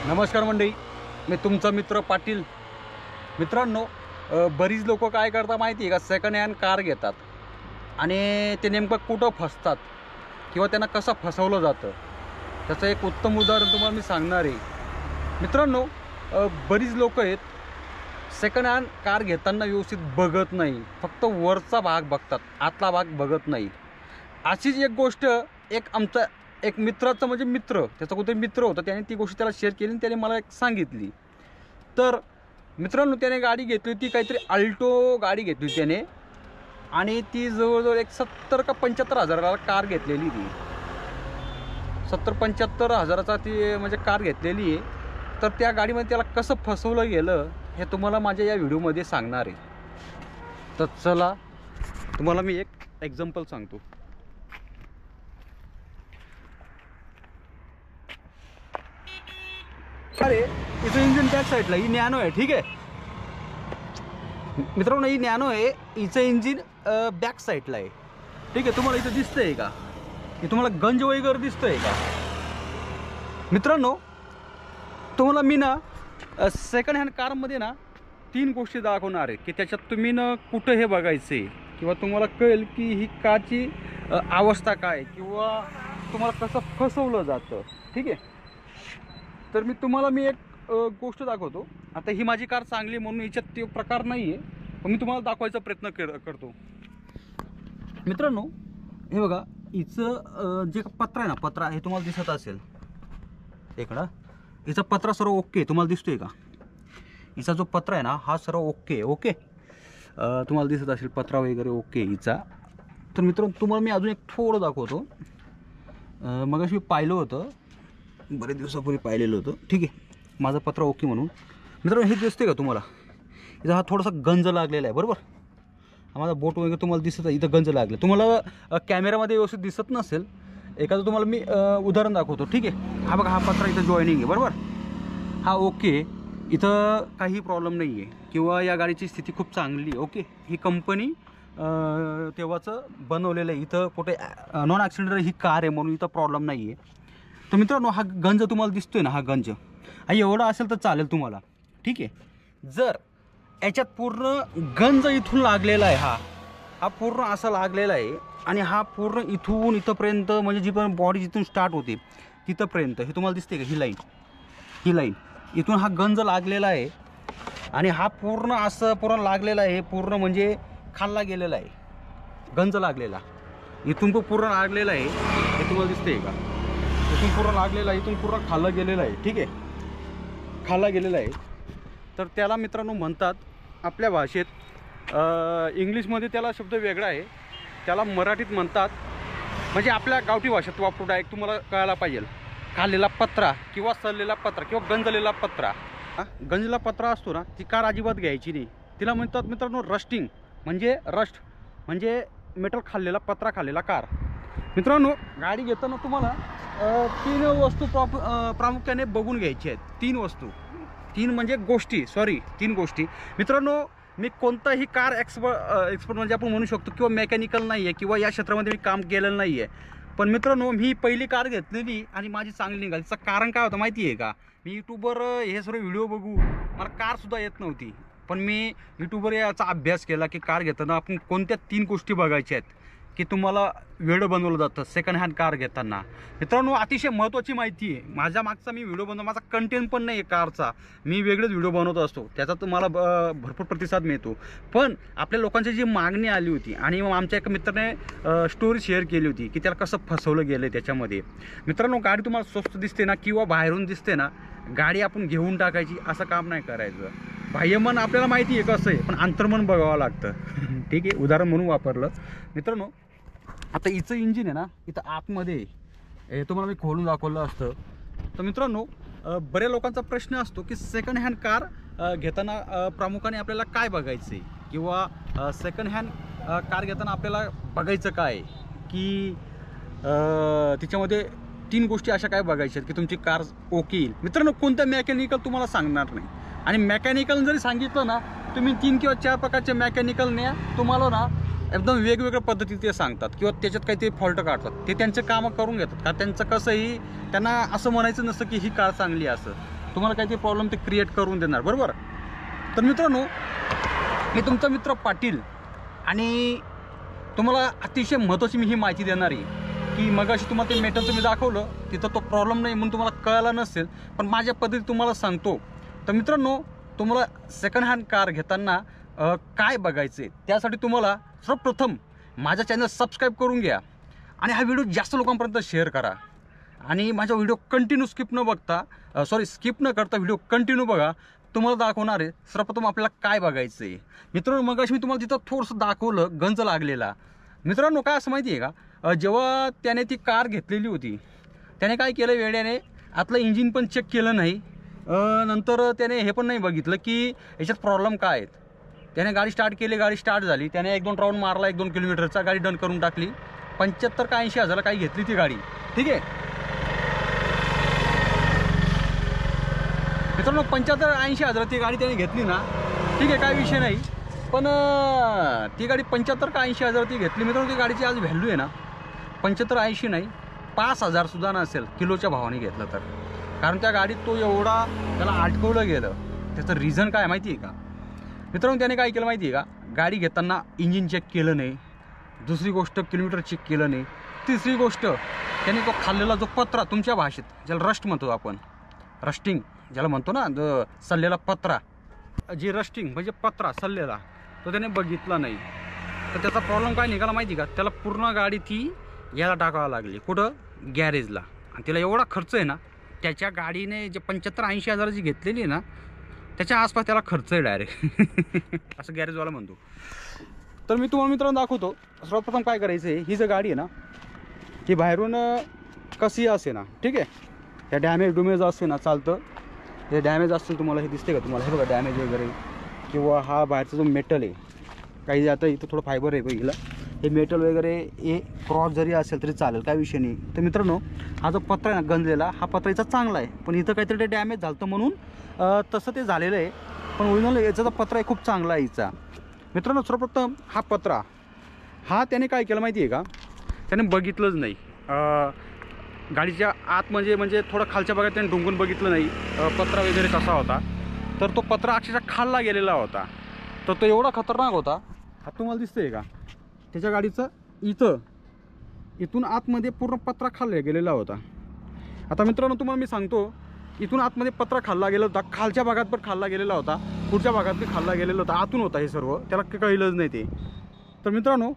नमस्कार मंडळी, मी तुमचा मित्र पाटील. मित्रांनो, बरीच लोक काय करतात माहिती आहे का, सेकंड हँड कार घेतात आणि ते नेमकं कुठं फसतात किंवा त्यांना कसं फसवलं जातं त्याचं एक उत्तम उदाहरण तुम्हाला मी सांगणार आहे. मित्रांनो, बरीच लोक आहेत सेकंड हँड कार घेताना व्यवस्थित बघत नाही, फक्त वरचा भाग बघतात, आतला भाग बघत नाही. अशीच एक गोष्ट आमचा एक मित्राचा म्हणजे मित्र, त्याचा कोणतरी मित्र होता, त्याने ती गोष्ट त्याला शेअर केली आणि त्याने मला एक सांगितली. तर मित्रांनो, त्याने गाडी घेतली होती, काहीतरी अल्टो गाडी घेतली होती त्याने, आणि ती जवळजवळ एक 70 का 75 हजाराला कार घेतलेली. ती 70-75 हजाराचा ती म्हणजे कार घेतलेली आहे. तर त्या गाडीमध्ये त्याला कसं फसवलं गेलं हे तुम्हाला माझ्या या व्हिडिओमध्ये सांगणार आहे. तर चला, तुम्हाला मी एक एक्झाम्पल सांगतो. अरे, इथं इंजिन बॅक साईडला ही नॅनो आहे, ठीक आहे मित्रांनो, ही नॅनो आहे, हिचं इंजिन बॅक साईडला आहे, ठीक आहे. तुम्हाला इथं दिसतंय का, की तुम्हाला गंज वगैरे दिसतंय का? मित्रांनो, तुम्हाला मी ना सेकंड हँड कारमध्ये ना 3 गोष्टी दाखवणार आहे, की त्याच्यात तुम्ही ना कुठं हे बघायचे किंवा तुम्हाला कळेल की ही कारची अवस्था काय किंवा तुम्हाला कसं फसवलं जातं, ठीक आहे. तर मी एक गोष्ट दाखवतो. आता ही माझी कार चांगली म्हणून याच्यात ते प्रकार नाही आहे, पण मी तुम्हाला दाखवायचा प्रयत्न करतो. मित्रांनो, हे बघा, हिचं जे पत्रा आहे ना, पत्रा हे तुम्हाला दिसत असेल इकडं, हिचा पत्रा सर्व ओके तुम्हाला दिसतोय का? हिचा जो पत्रा आहे ना, हा सर्व ओके तुम्हाला दिसत असेल, पत्रा वगैरे ओके हिचा. तर मित्रांनो, तुम्हाला मी अजून एक थोडं दाखवतो. मगाशी मी पाहिलं होतं, बरेच दिवसापूर्वी पाहिलेलं होतं, ठीक आहे, माझा पत्रा ओके म्हणून. मित्रांनो, हे दिसते का तुम्हाला? इथं हा थोडासा गंज लागलेला आहे, बरोबर. माझा बोट वगैरे तुम्हाला दिसत आहे, इथं गंज लागले. तुम्हाला कॅमेरामध्ये व्यवस्थित दिसत नसेल, एखादं तुम्हाला मी उदाहरण दाखवतो, ठीक आहे. हा बघा, हा पत्रा इथं जॉईनिंग आहे, बरोबर. हा ओके, इथं काही प्रॉब्लेम नाही आहे किंवा या गाडीची स्थिती खूप चांगली आहे, ओके. ही कंपनी तेव्हाचं बनवलेलं आहे, इथं कुठे नॉन ॲक्सिडेंटल ही कार आहे म्हणून इथं प्रॉब्लेम नाही आहे. तर मित्रांनो, हा गंज तुम्हाला दिसतोय ना, हा गंज हा एवढा असेल तर चालेल तुम्हाला, ठीक आहे. जर याच्यात पूर्ण गंज इथून लागलेला आहे, हा पूर्ण असा लागलेला आहे आणि हा पूर्ण इथून इथंपर्यंत, म्हणजे जी पण बॉडी जिथून स्टार्ट होते तिथंपर्यंत, हे तुम्हाला दिसते का, ही लाईन इथून हा गंज लागलेला आहे आणि हा पूर्ण असं पूर्ण लागलेला आहे, पूर्ण म्हणजे खाल्ला गेलेला आहे, गंज लागलेला इथून पूर्ण लागलेला आहे, हे तुम्हाला दिसते का? इथून पूर्ण लागलेला आहे, इथून पूर्ण खाल्ला गेलेला आहे, ठीक आहे, खाल्ला गेलेला आहे. तर त्याला मित्रांनो म्हणतात आपल्या भाषेत, इंग्लिशमध्ये त्याला शब्द वेगळा आहे, त्याला मराठीत म्हणतात, म्हणजे आपल्या गावठी भाषेत वापरू डायरेक्ट तुम्हाला कळायला पाहिजे, खाल्लेला पत्रा किंवा सडलेला पत्रा किंवा गंजलेला पत्रा. गंजलेला पत्रा असतो ना, ती कार अजिबात घ्यायची नाही. तिला म्हणतात मित्रांनो रस्टिंग, म्हणजे रस्ट म्हणजे मेटल खाल्लेला पत्रा खाल्लेला कार. मित्रांनो, गाडी घेताना तुम्हाला 3 वस्तू प्रामुख्याने बघून घ्यायची आहेत. 3 वस्तू, 3 म्हणजे गोष्टी, 3 गोष्टी. मित्रांनो, मी कोणताही कार एक्सपर्ट म्हणजे आपण म्हणू शकतो किंवा मेकॅनिकल नाही आहे किंवा या क्षेत्रामध्ये मी काम केलेलं नाही आहे. पण मित्रांनो, मी पहिली कार घेतलेली आणि माझी चांगली निघाली. त्याचं कारण काय होतं माहिती आहे का? मी यूट्यूबवर हे सर्व व्हिडिओ बघू मला कारसुद्धा येत नव्हती, पण मी यूट्यूबवर याचा अभ्यास केला की कार घेताना आपण कोणत्या 3 गोष्टी बघायच्या आहेत की तुम्हाला वेळं बनवलं जातं सेकंड हँड कार घेताना. मित्रांनो, अतिशय महत्त्वाची माहिती आहे. माझ्या मागचा मी व्हिडिओ बनवतो, माझा कंटेंट पण नाही आहे कारचा, मी वेगळेच व्हिडिओ बनवत असतो, त्याचा तुम्हाला भरपूर प्रतिसाद मिळतो. पण आपल्या लोकांची जी मागणी आली होती आणि आमच्या एका मित्राने स्टोरी शेअर केली होती की त्याला कसं फसवलं गेलं आहे त्याच्यामध्ये. मित्रांनो, गाडी तुम्हाला स्वस्त दिसते ना किंवा बाहेरून दिसते ना, गाडी आपण घेऊन टाकायची असं काम नाही करायचं. बाह्यमन आपल्याला माहिती आहे कसं आहे, पण अंतर्मन बघावं लागतं. ठीक आहे, उदाहरण म्हणून वापरलं. मित्रांनो, आता हिचं इंजिन आहे ना, इथं आतमध्ये हे तुम्हाला मी खोलून दाखवलं असतं. तर मित्रांनो, बऱ्या लोकांचा प्रश्न असतो की सेकंड हँड कार घेताना प्रामुख्याने आपल्याला काय बघायचं आहे किंवा सेकंड हँड कार घेताना आपल्याला बघायचं काय, की तिच्यामध्ये 3 गोष्टी अशा काय बघायच्या की तुमची कार ओके येईल. मित्रांनो, कोणत्या मेकॅनिकल तुम्हाला सांगणार नाही, आणि मेकॅनिकल जरी सांगितलं ना, तुम्ही 3 किंवा 4 प्रकारचे मेकॅनिकल न्या, तुम्हाला ना एकदम वेगवेगळ्या पद्धतीत ते सांगतात किंवा त्याच्यात काहीतरी फॉल्ट काढतात. ते त्यांचे कामं करून घेतात, का त्यांचं कसंही त्यांना असं म्हणायचं नसतं की ही कार चांगली असं. तुम्हाला काहीतरी प्रॉब्लेम ते क्रिएट करून देणार, बरोबर. तर मित्रांनो, मी तुमचा मित्र पाटील आणि तुम्हाला अतिशय महत्त्वाची मी ही माहिती देणार आहे की मगाशी तुम्हाला ते मेटलचं मी दाखवलं, तिथं तो प्रॉब्लेम नाही म्हणून तुम्हाला कळाला नसेल, पण माझ्या पद्धती तुम्हाला सांगतो. तर मित्रांनो, तुम्हाला सेकंड हँड कार घेताना काय बघायचं आहे त्यासाठी तुम्हाला सर्वप्रथम माझा चॅनल सबस्क्राईब करून घ्या आणि हा व्हिडिओ जास्त लोकांपर्यंत शेअर करा आणि माझा व्हिडिओ कंटिन्यू स्किप न करता व्हिडिओ कंटिन्यू बघा. तुम्हाला दाखवणार आहे सर्वप्रथम आपल्याला काय बघायचं आहे. मित्रांनो, मगाशी मी तुम्हाला तिथं थोडंसं दाखवलं गंज लागलेला. मित्रांनो, काय असं माहिती आहे का, जेव्हा त्याने ती कार घेतलेली होती त्याने काय केलं, वेड्याने आतलं इंजिन पण चेक केलं नाही, नंतर त्याने हे पण नाही बघितलं की याच्यात प्रॉब्लेम काय आहेत. त्याने गाडी स्टार्ट केली, गाडी स्टार्ट झाली, त्याने 1-2 राऊंड मारला, 1-2 किलोमीटरचा, गाडी डन करून टाकली. 75 का 80 हजारला काही घेतली ती गाडी, ठीक आहे. मित्रांनो, 75-80 हजार ती गाडी त्याने घेतली ना, ठीक आहे, काय विषय नाही. पण ती गाडी 75 का 80 हजार ती घेतली. मित्रांनो, ती गाडीची आज व्हॅल्यू आहे ना 75-80 नाही, 5,000 सुद्धा नसेल किलोच्या भावाने घेतलं तर. कारण त्या गाडीत तो एवढा त्याला अटकवलं गेलं. त्याचं रिझन काय माहिती आहे का मित्रांनो, त्याने काय केलं माहिती आहे का, गाडी घेताना इंजिन चेक केलं नाही, दुसरी गोष्ट किलोमीटर चेक केलं नाही, तिसरी गोष्ट त्याने तो खाल्लेला जो पत्रा, तुमच्या भाषेत ज्याला रस्ट म्हणतो आपण, रस्टिंग ज्याला म्हणतो ना, जो सल्लेला पत्रा, जी रस्टिंग म्हणजे पत्रा सल्लेला, तो त्याने बघितला नाही. तर त्याचा प्रॉब्लेम काय निघाला माहिती का, त्याला पूर्ण गाडी ती याला टाकावं लागली, कुठं, गॅरेजला. आणि तिला एवढा खर्च आहे ना, त्याच्या गाडीने जे 75-80 हजाराची घेतलेली आहे ना, त्याच्या आसपास त्याला खर्च आहे डायरेक्ट असं गॅरेजवाला म्हणतो. तर मी तुम्हाला मित्रांनो दाखवतो. सर्वप्रथम काय करायचं आहे, ही जर गाडी आहे ना, ही बाहेरून कशी असे ना, ठीक आहे, या डॅमेज असते ना, चालतं, हे डॅमेज असतील तुम्हाला, हे दिसते का तुम्हाला, हे बघा डॅमेज वगैरे, किंवा हा बाहेरचा जो मेटल आहे, काही आता इथं थोडं फायबर आहे बघितलं, हे मेटल वगैरे हे क्रॉस जरी असेल तरी चालेल, काय विषय नाही. तर मित्रांनो, हा जो पत्रा आहे ना गंजलेला, हा पत्रा याचा चांगला आहे, पण इथं काहीतरी ते डॅमेज झालं म्हणून तसं ते झालेलं आहे. पण ओरिजिनल याचा जो पत्रा आहे खूप चांगला आहे हिचा. मित्रांनो, सर्वप्रथम हा पत्रा, हा त्याने काय केलं माहिती आहे का, त्याने बघितलंच नाही. गाडीच्या आत म्हणजे थोडं खालच्या भागात त्याने ढुंकून बघितलं नाही पत्रा वगैरे कसा होता. तर तो पत्रा अक्षरशः खाल्ला गेलेला होता. तर तो एवढा खतरनाक होता, हा तुम्हाला दिसतंय का, त्याच्या गाडीचं इथून आतमध्ये पूर्ण पत्रा खाल्ला गेलेला होता. आता मित्रांनो, तुम्हाला मी सांगतो, इथून आतमध्ये पत्रा खाल्ला गेला होता, खालच्या भागात पण खाल्ला गेलेला होता, पुढच्या भागात बी खाल्ला गेलेला होता, आतून होता हे सर्व, त्याला कळलंच नाही ते. तर मित्रांनो,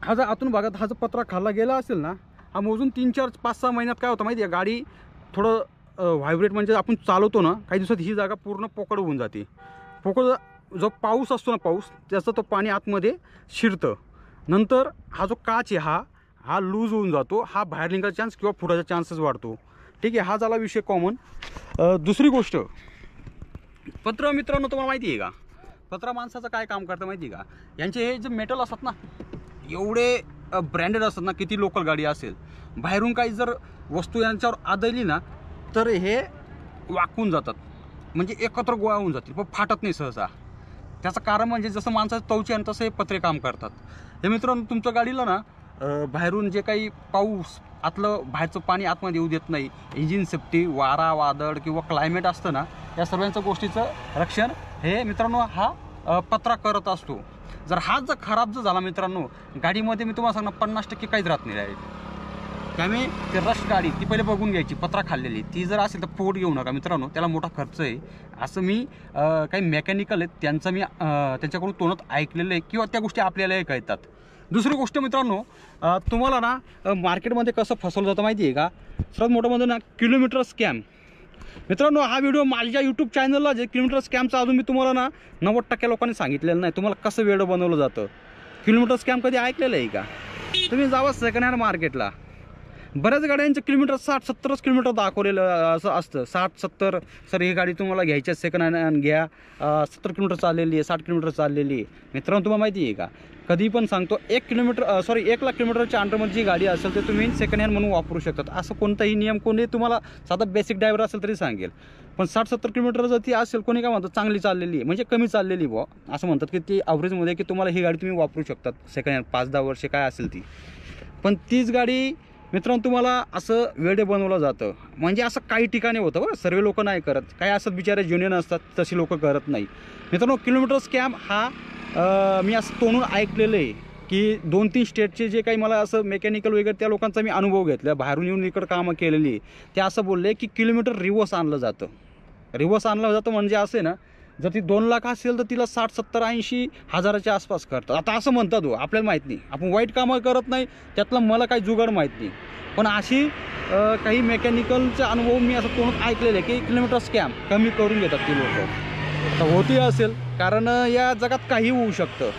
हा जर आतून भागात हा जो पत्रा खाल्ला गेला असेल ना, हा मोजून 3-4-5-6 महिन्यात काय होतं माहिती आहे, गाडी थोडं व्हायब्रेट, म्हणजे आपण चालवतो ना, काही दिवसात ही जागा पूर्ण पोकळ होऊन जाते. पोकळ जो पाऊस असतो ना, पाऊस, त्याचं तो पाणी आतमध्ये शिरतं. नंतर हा जो काच आहे हा लूज होऊन जातो, हा बाहेर निघायचा चान्स किंवा फुटायचा चान्सेस वाढतो, ठीक आहे. हा झाला विषय कॉमन. दुसरी गोष्ट, पत्र मित्रांनो, तुम्हाला माहिती आहे का, पत्रा माणसाचं काय काम करतं माहिती आहे का, यांचे हे जे मेटल असतात ना, एवढे ब्रँडेड असतात ना, किती लोकल गाडी असेल, बाहेरून काही जर वस्तू यांच्यावर आदळली ना, तर हे वाकून जातात, म्हणजे एकत्र गोळा होऊन जातील, पण फाटत नाही सहसा. त्याचं कारण म्हणजे जसं माणसाचं तवचे आणि तसं हे पत्रे काम करतात. हे मित्रांनो, तुमच्या गाडीला ना बाहेरून जे काही पाऊस, आतलं बाहेरचं पाणी आतमध्ये येऊ देत नाही, इंजिन सेफ्टी, वारा, वादळ किंवा क्लायमेट असतं ना, या सर्वांच्या गोष्टीचं रक्षण हे मित्रांनो हा पत्रा करत असतो. जर हाच जर खराब जर झाला मित्रांनो, गाडीमध्ये मी तुम्हाला सांगणार 50% काहीच राहत नाही डायरेक्ट. त्यामुळे ते रश गाडी ती पहिले बघून घ्यायची, पत्रा खाल्लेली ती जर असेल तर पोट घेऊ नका मित्रांनो, त्याला मोठा खर्च आहे. असं मी काही मेकॅनिकल आहेत त्यांचं मी त्यांच्याकडून तोंडात ऐकलेलं आहे, किंवा त्या गोष्टी आपल्यालाही कळतात. दुसरी गोष्ट मित्रांनो, तुम्हाला ना मार्केटमध्ये कसं फसवलं जातं माहिती आहे का, सर्वात मोठं म्हणजे ना किलोमीटर स्कॅम. मित्रांनो, हा व्हिडिओ माझ्या यूट्यूब चॅनलला जे किलोमीटर स्कॅमचा अजून मी तुम्हाला ना 90% लोकांनी सांगितलेलं नाही, तुम्हाला कसं वेळ बनवलं जातं. किलोमीटर स्कॅम कधी ऐकलेलं आहे का, तुम्ही जावा सेकंड हँड मार्केटला, बऱ्याच गाड्यांचं किलोमीटर 60-70 किलोमीटर दाखवलेलं असं असतं, 60-70. सर ही गाडी तुम्हाला घ्यायची सेकंड हँड घ्या, 70 किलोमीटर चाललेली आहे, 60 किलोमीटर चाललेली आहे. मित्रांनो, तुम्हाला माहिती आहे का, कधी पण सांगतो 1 लाख किलोमीटरच्या अंडरमध्ये जी गाडी असेल ते तुम्ही सेकंड हँड म्हणून वापरू शकतात. असं कोणताही नियम कोणी तुम्हाला, साधा बेसिक ड्रायव्हर असेल तरी सांगेल. पण 60-70 किलोमीटर जर ती असेल, कोणी काय म्हणतात चांगली चाललेली आहे, म्हणजे कमी चाललेली बुवा, असं म्हणतात की ती ॲव्हरेजमध्ये की तुम्हाला ही गाडी तुम्ही वापरू शकतात सेकंड हँड 5-10 वर्षे काय असेल ती. पण तीच गाडी मित्रांनो तुम्हाला असं वेडे बनवलं जातं, म्हणजे असं काही ठिकाणी होतं बरं, सर्व लोक नाही करत, काही असं बिचारे जुनियन असतात तशी लोक करत नाही. मित्रांनो किलोमीटर स्कॅम हा मी असं तोंडून ऐकलेलं आहे की 2-3 स्टेटचे जे काही मला असं मेकॅनिकल वगैरे त्या लोकांचा मी अनुभव घेतला, बाहेरून येऊन इकडं कामं केलेली आहे, ते असं बोलले की किलोमीटर रिवर्स आणलं जातं. रिवर्स आणलं जातं म्हणजे असं आहे ना, जर ती 2 लाख असेल तर तिला 60, 70, 80 हजाराच्या आसपास करतात. आता असं म्हणतात हो, आपल्याला माहीत नाही, आपण वाईट कामं करत नाही, त्यातलं मला काही जुगाड माहीत नाही, पण अशी काही मेकॅनिकलचे अनुभव मी असं तोंडून ऐकलेलं आहे की किलोमीटर स्कॅम कमी करून घेतात ती लोक. आता होती असेल, कारण या जगात काही होऊ शकतं,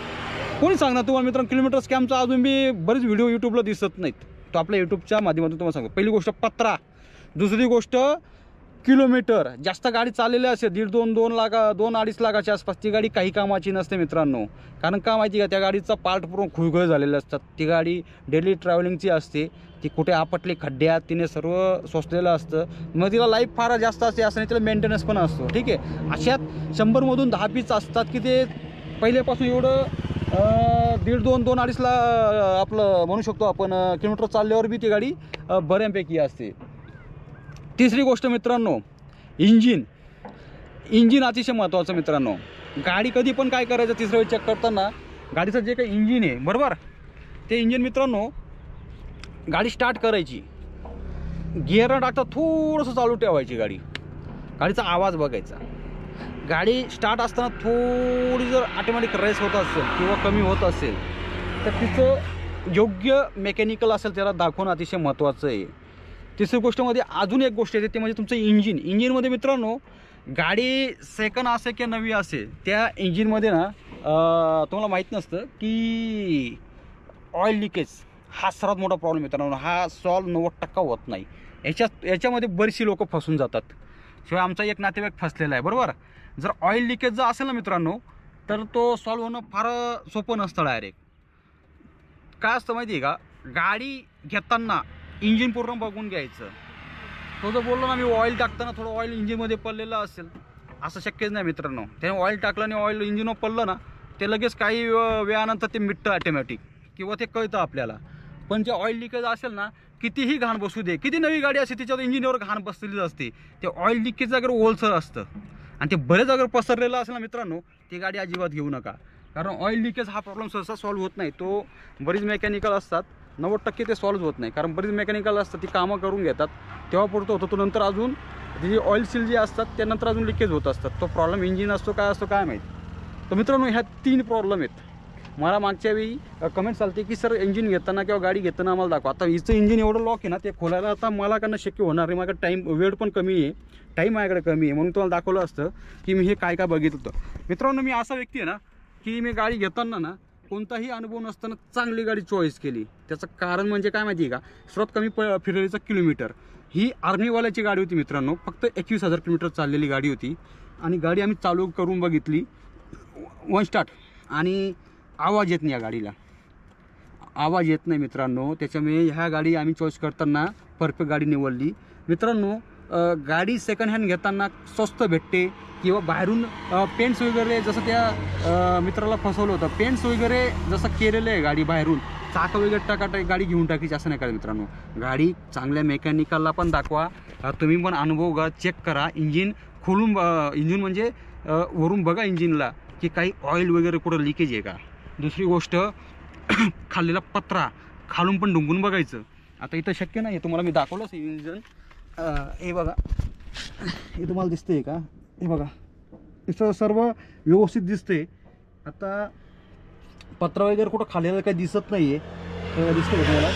कोणी सांगणार तुम्हाला. मित्रांनो किलोमीटर स्कॅमचा अजून मी बरेच व्हिडिओ यूट्यूबला दिसत नाहीत, तो आपल्या यूट्यूबच्या माध्यमातून तुम्हाला सांगतो. पहिली गोष्ट पत्रा, दुसरी गोष्ट किलोमीटर. जास्त गाडी चाललेली असेल 1.5-2 लाख 2-2.5 लाखाच्या आसपास, ती गाडी काही कामाची नसते मित्रांनो. कारण का माहिती का, त्या गाडीचा पार्ट पूर्ण खुळखुळे झालेले असतात, ती गाडी डेली ट्रॅव्हलिंगची असते, ती कुठे आपटली खड्ड्यात तिने सर्व सोसलेलं असतं, मग तिला लाईफ फार जास्त असते, असं नाही तिला मेंटेनन्स पण असतो. ठीक आहे, अशात 100मधून 10 पीस असतात की ते पहिल्यापासून एवढं 1.5-2-2.5 ला आपलं म्हणू शकतो आपण किलोमीटर चालल्यावर बी ती गाडी बऱ्यापैकी असते. तिसरी गोष्ट मित्रांनो, इंजिन अतिशय महत्त्वाचं मित्रांनो. गाडी कधी पण काय करायचं, तिसऱ्या वेळी चेक करताना गाडीचं जे काही इंजिन आहे बरोबर, ते इंजिन मित्रांनो गाडी स्टार्ट करायची, गिअर न टाकता थोडंसं चालू ठेवायची गाडी, गाडीचा आवाज बघायचा. गाडी स्टार्ट असताना थोडी जर ऑटोमॅटिक रेस होत असेल किंवा कमी होत असेल तर तिचं योग्य मेकॅनिकल असेल त्याला दाखवणं अतिशय महत्त्वाचं आहे. तिसरी गोष्टमध्ये अजून एक गोष्ट येते, ते म्हणजे तुमचं इंजिनमध्ये मित्रांनो, गाडी सेकंड असे किंवा नवी असेल, त्या इंजिनमध्ये ना तुम्हाला माहीत नसतं की ऑइल लिकेज हा सर्वात मोठा प्रॉब्लेम मित्रांनो. हा सॉल्व 90% होत नाही. याच्यामध्ये बरीचशी लोक फसून जातात. शिवाय आमचा एक नातेवाईक फसलेला आहे बरोबर. जर ऑइल लिकेज जर असेल ना मित्रांनो, तर तो सॉल्व होणं फार सोपं नसतं. डायरेक्ट काय असतं माहिती आहे का, गाडी घेताना इंजिन पूर्ण बघून घ्यायचं. तो जर बोललो ना मी ऑइल टाकताना थोडं ऑइल इंजिनमध्ये पडलेलं असेल, असं शक्यच नाही मित्रांनो. त्याने ऑइल टाकलं आणि ऑइल इंजिनवर पडलं ना, ते लगेच काही वेळानंतर ते मिटतं ऑटोमॅटिक किंवा ते कळतं आपल्याला. पण जे ऑइल लिकेज असेल ना, कितीही घाण बसू दे, किती नवी गाडी असते तिच्यावर इंजिनवर घाण बसलेली असते, ते ऑइल लिकेज अगर ओलसर असतं आणि ते बरेच अगर पसरलेलं असेल ना मित्रांनो, ती गाडी अजिबात घेऊ नका. कारण ऑइल लिकेज हा प्रॉब्लेम सहसा सॉल्व्ह होत नाही. तो बरीच मेकॅनिकल असतात, 90% ते सॉल्व्ह होत नाही. कारण बरीच मेकॅनिकल असतात ती कामं करून घेतात तेव्हा पुरतं होतं, तो नंतर अजून जी ऑइल सील जे असतात त्यानंतर अजून लिकेज होत असतात. तो प्रॉब्लेम इंजिन असतो काय असतो काय माहीत. तर मित्रांनो ह्या 3 प्रॉब्लेम आहेत. मला मागच्या वेळी कमेंट चालते की सर इंजिन घेताना किंवा गाडी घेताना आम्हाला दाखवा. आता हिचं इंजिन एवढं लॉक आहे ना, ते खोलायला आता मला कडनं शक्य होणार नाही. माझ्याकडे वेळ पण कमी आहे, टाईम माझ्याकडे कमी आहे, म्हणून तुम्हाला दाखवलं असतं की मी हे काय काय बघितलं होतं. मित्रांनो मी असा व्यक्ती आहे ना की मी गाडी घेताना ना कोणताही अनुभव नसताना चांगली गाडी चॉईस केली. त्याचं कारण म्हणजे काय माहिती आहे का, सर्वात कमी फिरलेचं किलोमीटर. ही आर्मीवाल्याची गाडी होती मित्रांनो, फक्त 21,000 किलोमीटर चाललेली गाडी होती. आणि गाडी आम्ही चालू करून बघितली, 1 स्टार्ट, आणि आवाज येत नाही या गाडीला, आवाज येत नाही मित्रांनो. त्याच्यामुळे ह्या गाडी आम्ही चॉईस करताना परफेक्ट गाडी निवडली मित्रांनो. गाडी सेकंड हँड घेताना स्वस्त भेटते किंवा बाहेरून पेंट्स वगैरे, जसं त्या मित्राला फसवलं होतं, पेंट्स वगैरे जसं केलेलं आहे गाडी बाहेरून, चाकं वगैरे टाकाटाक गाडी घेऊन टाकायची असं नाही करा मित्रांनो. गाडी चांगल्या मेकॅनिकलला पण दाखवा, तुम्ही पण अनुभव चेक करा. इंजिन खोलून इंजिन म्हणजे वरून बघा इंजिनला की काही ऑइल वगैरे कुठं लिकेज आहे का. दुसरी गोष्ट खाल्लेला पत्रा खालून पण ढुंकून बघायचं. आता इथं शक्य नाही, तुम्हाला मी दाखवलंच इंजिन. हे बघा, हे तुम्हाला दिसतंय का, हे बघा इथं सर्व व्यवस्थित दिसतंय. आता पत्रा वगैरे कुठं खाल्लेलं काही दिसत नाही आहे, दिसतं का तुम्हाला,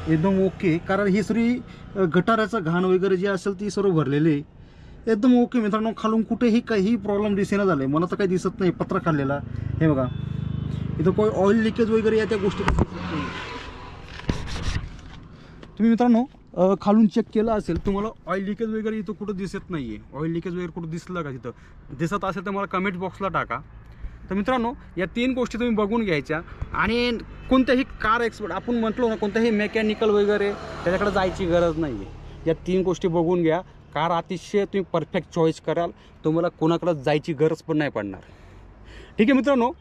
एकदम ओके. कारण ही सर्व गटाराचं घाण वगैरे जे असेल ती सर्व भरलेली आहे, एकदम ओके मित्रांनो. खालून कुठेही काही प्रॉब्लेम दिसेना झाले, मला तर काही दिसत नाही पत्रा खाल्लेला. हे बघा इथं काही ऑइल लिकेज वगैरे या त्या गोष्टी दिसत नाही. तुम्ही मित्रांनो खालून चेक केलं असेल, तुम्हाला ऑइल लिकेज वगैरे इथं कुठं दिसत नाही आहे. ऑइल लिकेज वगैरे कुठं दिसलं का, तिथं दिसत असेल तर मला कमेंट बॉक्सला टाका. तर मित्रांनो या 3 गोष्टी तुम्ही बघून घ्यायच्या. आणि कोणत्याही कार एक्सपर्ट आपण म्हटलो ना, कोणत्याही मेकॅनिकल वगैरे त्याच्याकडे जायची गरज नाही आहे. या 3 गोष्टी बघून घ्या, कार अतिशय तुम्ही परफेक्ट चॉईस कराल, तुम्हाला कोणाकडे जायची गरज पण नाही पडणार. ठीक आहे मित्रांनो,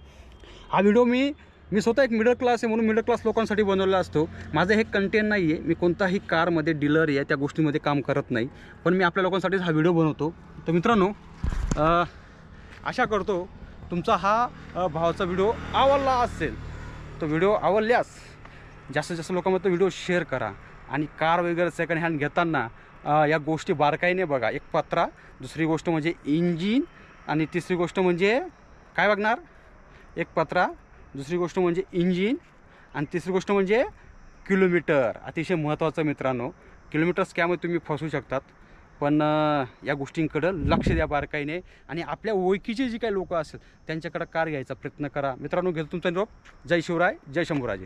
हा व्हिडिओ मी मी स्वतः एक मिडल क्लास आहे म्हणून मिडल क्लास लोकांसाठी बनवलेला असतो. माझं हे कंटेंट नाही आहे, मी कोणताही कारमध्ये डीलर आहे त्या गोष्टीमध्ये काम करत नाही, पण मी आपल्या लोकांसाठीच हा व्हिडिओ बनवतो. तर मित्रांनो, आशा करतो तुमचा हा भावाचा व्हिडिओ आवडला असेल. तो व्हिडिओ आवडल्यास जास्तीत जास्त लोकांमध्ये तो व्हिडिओ शेअर करा आणि कार वगैरे सेकंड हँड घेताना या गोष्टी बारकाईने बघा. एक पत्रा, दुसरी गोष्ट म्हणजे इंजिन आणि तिसरी गोष्ट म्हणजे काय बघणार? एक पत्रा, दुसरी गोष्ट म्हणजे इंजिन आणि तिसरी गोष्ट म्हणजे किलोमीटर. अतिशय महत्त्वाचं मित्रांनो, किलोमीटर स्कॅममध्ये तुम्ही फसू शकतात. पण या गोष्टींकडं लक्ष द्या बारकाईने आणि आपल्या ओळखीचे जी काही लोक असतील त्यांच्याकडे कार घ्यायचा प्रयत्न करा. मित्रांनो, घेतो तुमचा निरोप. जय शिवराय, जय शंभूराजे.